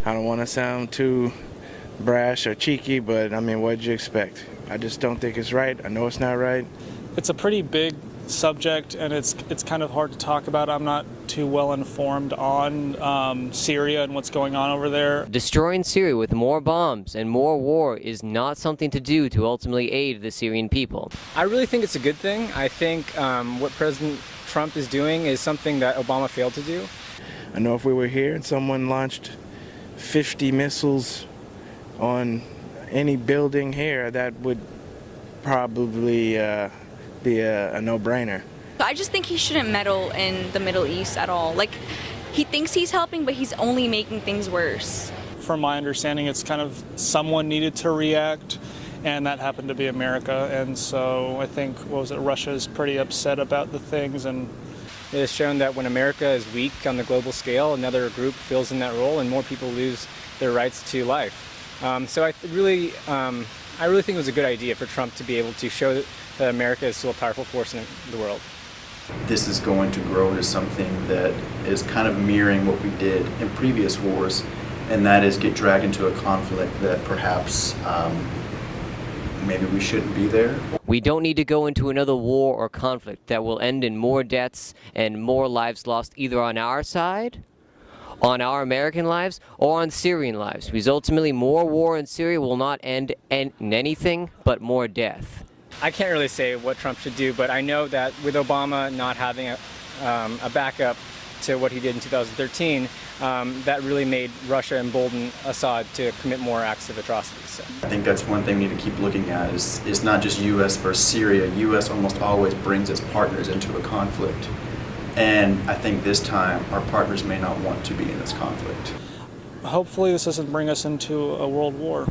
I don't want to sound too brash or cheeky, but I mean, what did you expect? I just don't think it's right. I know it's not right. It's a pretty big subject, and it's kind of hard to talk about. I'm not too well informed on Syria and what's going on over there. Destroying Syria with more bombs and more war is not something to do to ultimately aid the Syrian people. I really think it's a good thing. I think what President Trump is doing is something that Obama failed to do. I know if we were here and someone launched 50 missiles on any building here, that would probably be a no-brainer. I just think he shouldn't meddle in the Middle East at all. Like, he thinks he's helping, but he's only making things worse. From my understanding, it's kind of someone needed to react, and that happened to be America. And so I think, Russia is pretty upset about the things. And it has shown that when America is weak on the global scale, another group fills in that role and more people lose their rights to life. So I really think it was a good idea for Trump to be able to show that America is still a powerful force in the world. This is going to grow into something that is kind of mirroring what we did in previous wars, and that is get dragged into a conflict that perhaps maybe we shouldn't be there. We don't need to go into another war or conflict that will end in more deaths and more lives lost either on our side, on our American lives, or on Syrian lives, because ultimately more war in Syria will not end in anything but more death. I can't really say what Trump should do, but I know that with Obama not having a backup to what he did in 2013, that really made Russia embolden Assad to commit more acts of atrocities. So. I think that's one thing we need to keep looking at is not just U.S. versus Syria. U.S. almost always brings its partners into a conflict. And I think this time our partners may not want to be in this conflict. hopefully this doesn't bring us into a world war.